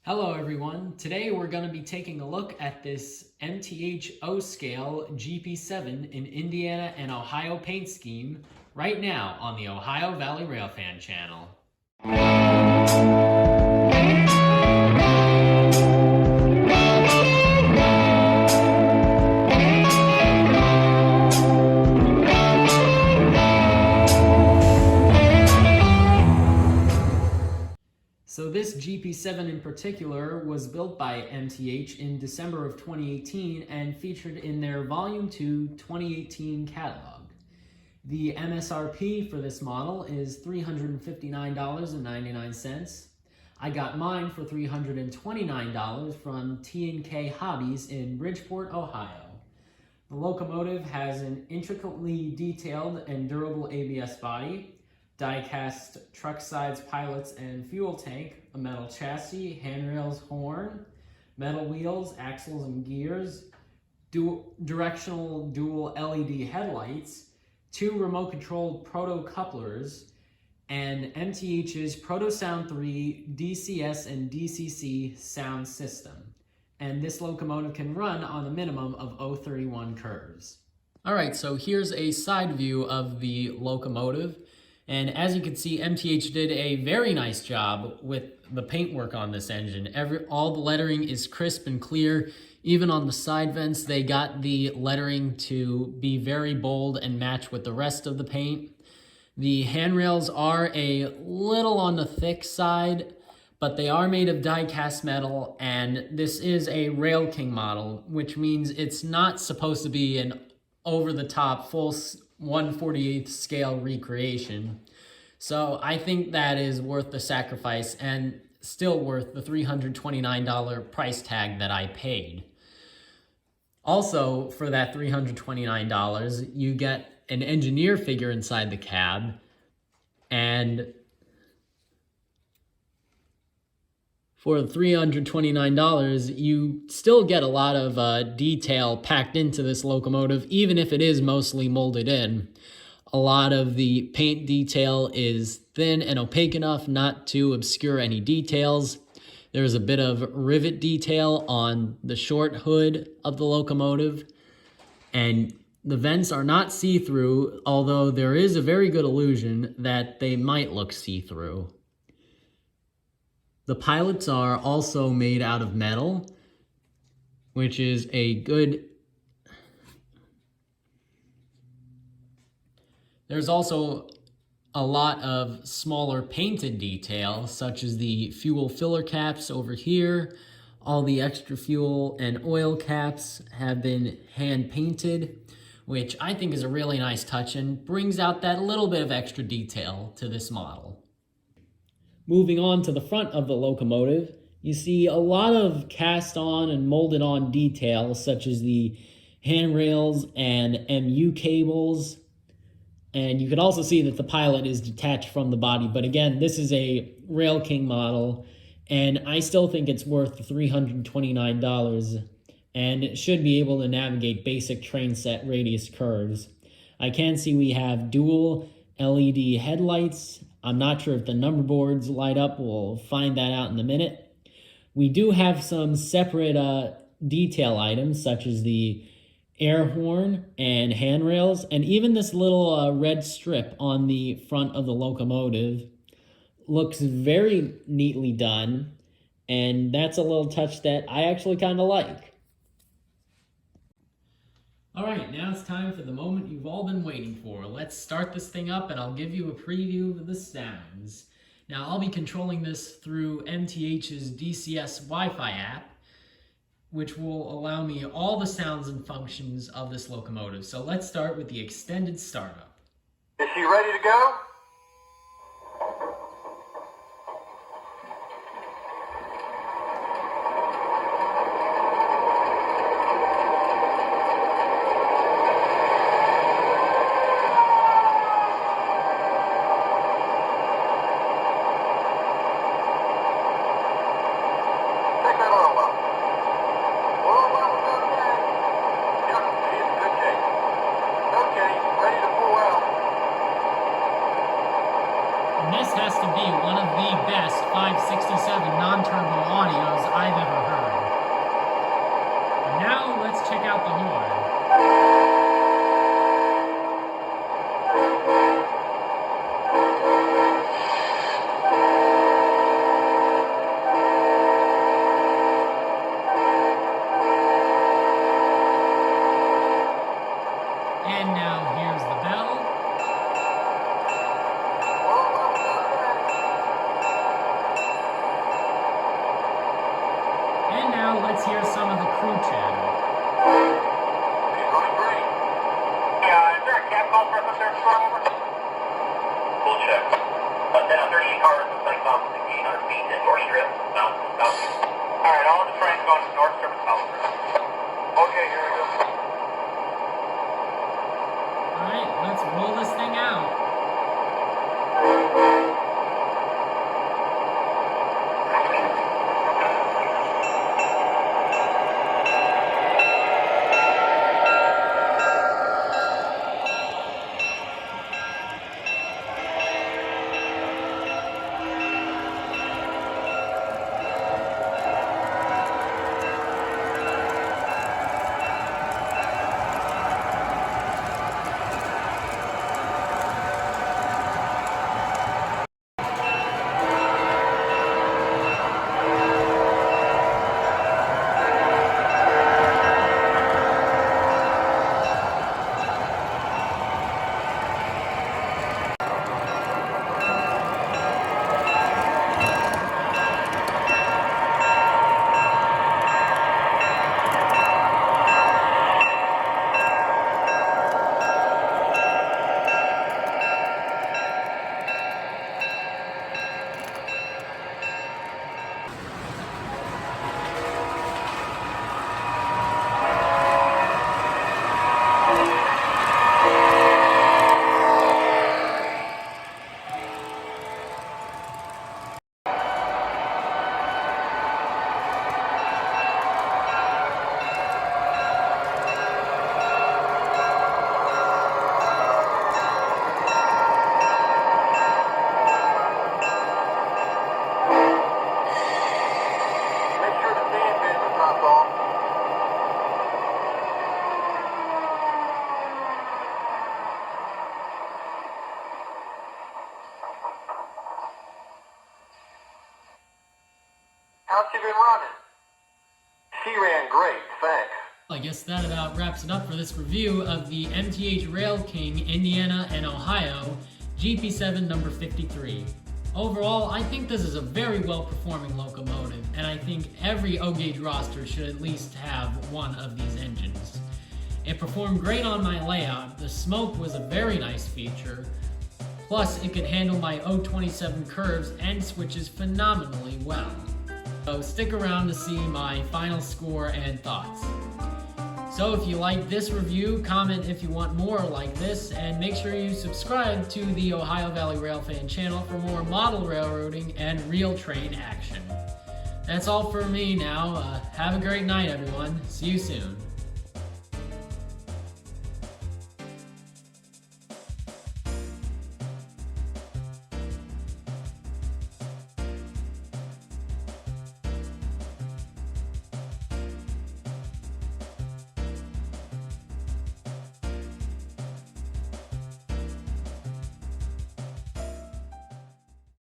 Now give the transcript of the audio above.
Hello everyone. Today we're going to be taking a look at this MTH O-scale GP7 in Indiana and Ohio paint scheme right now on the Ohio Valley Railfan channel. So this GP7 in particular was built by MTH in December of 2018 and featured in their Volume 2 2018 catalog. The MSRP for this model is $359.99. I got mine for $329 from T&K Hobbies in Bridgeport, Ohio. The locomotive has an intricately detailed and durable ABS body, die-cast truck sides, pilots, and fuel tank, a metal chassis, handrails, horn, metal wheels, axles, and gears, directional dual LED headlights, 2 remote-controlled proto-couplers, and MTH's Proto-Sound 3 DCS and DCC sound system. And this locomotive can run on a minimum of 031 curves. Alright, so here's a side view of the locomotive. And as you can see, MTH did a very nice job with the paintwork on this engine. All the lettering is crisp and clear. Even on the side vents, they got the lettering to be very bold and match with the rest of the paint. The handrails are a little on the thick side, but they are made of die-cast metal, and this is a RailKing model, which means it's not supposed to be an over-the-top full 1/48 scale recreation. So I think that is worth the sacrifice and still worth the $329 price tag that I paid. Also, for that $329, you get an engineer figure inside the cab, and for $329, you still get a lot of detail packed into this locomotive, even if it is mostly molded in. A lot of the paint detail is thin and opaque enough not to obscure any details. There's a bit of rivet detail on the short hood of the locomotive, and the vents are not see-through, although there is a very good illusion that they might look see-through. The pilots are also made out of metal, which is a good... There's also a lot of smaller painted detail, such as the fuel filler caps over here. All the extra fuel and oil caps have been hand painted, which I think is a really nice touch and brings out that little bit of extra detail to this model. Moving on to the front of the locomotive, you see a lot of cast on and molded on details, such as the handrails and MU cables. And you can also see that the pilot is detached from the body. But again, this is a RailKing model, and I still think it's worth the $329, and it should be able to navigate basic train set radius curves. I can see we have dual LED headlights. I'm not sure if the number boards light up. We'll find that out in a minute. We do have some separate detail items, such as the air horn and handrails, and even this little red strip on the front of the locomotive looks very neatly done, and that's a little touch that I actually kind of like. Alright, now it's time for the moment you've all been waiting for. Let's start this thing up and I'll give you a preview of the sounds. Now I'll be controlling this through MTH's DCS Wi-Fi app, which will allow me all the sounds and functions of this locomotive. So let's start with the extended startup. Is she ready to go? And now let's hear some of the crew chatter. He's running great. Yeah, is there a cab call for us up there to start over? We'll check. Then a 38 car is like 800 feet in north strip. No. Alright, all of the trains going to north strip and south strip. Okay, here we go. Alright, let's roll this thing out. Make sure the fan pins are topped off. How's she been running? She ran great, thanks. I guess that about wraps it up for this review of the MTH RailKing Indiana and Ohio GP7 number 53. Overall, I think this is a very well-performing locomotive, and I think every O-gauge roster should at least have one of these engines. It performed great on my layout, the smoke was a very nice feature, plus it could handle my 027 curves and switches phenomenally well. So stick around to see my final score and thoughts. So if you like this review, comment if you want more like this, and make sure you subscribe to the Ohio Valley Railfan channel for more model railroading and real train action. That's all for me now. Have a great night, everyone. See you soon.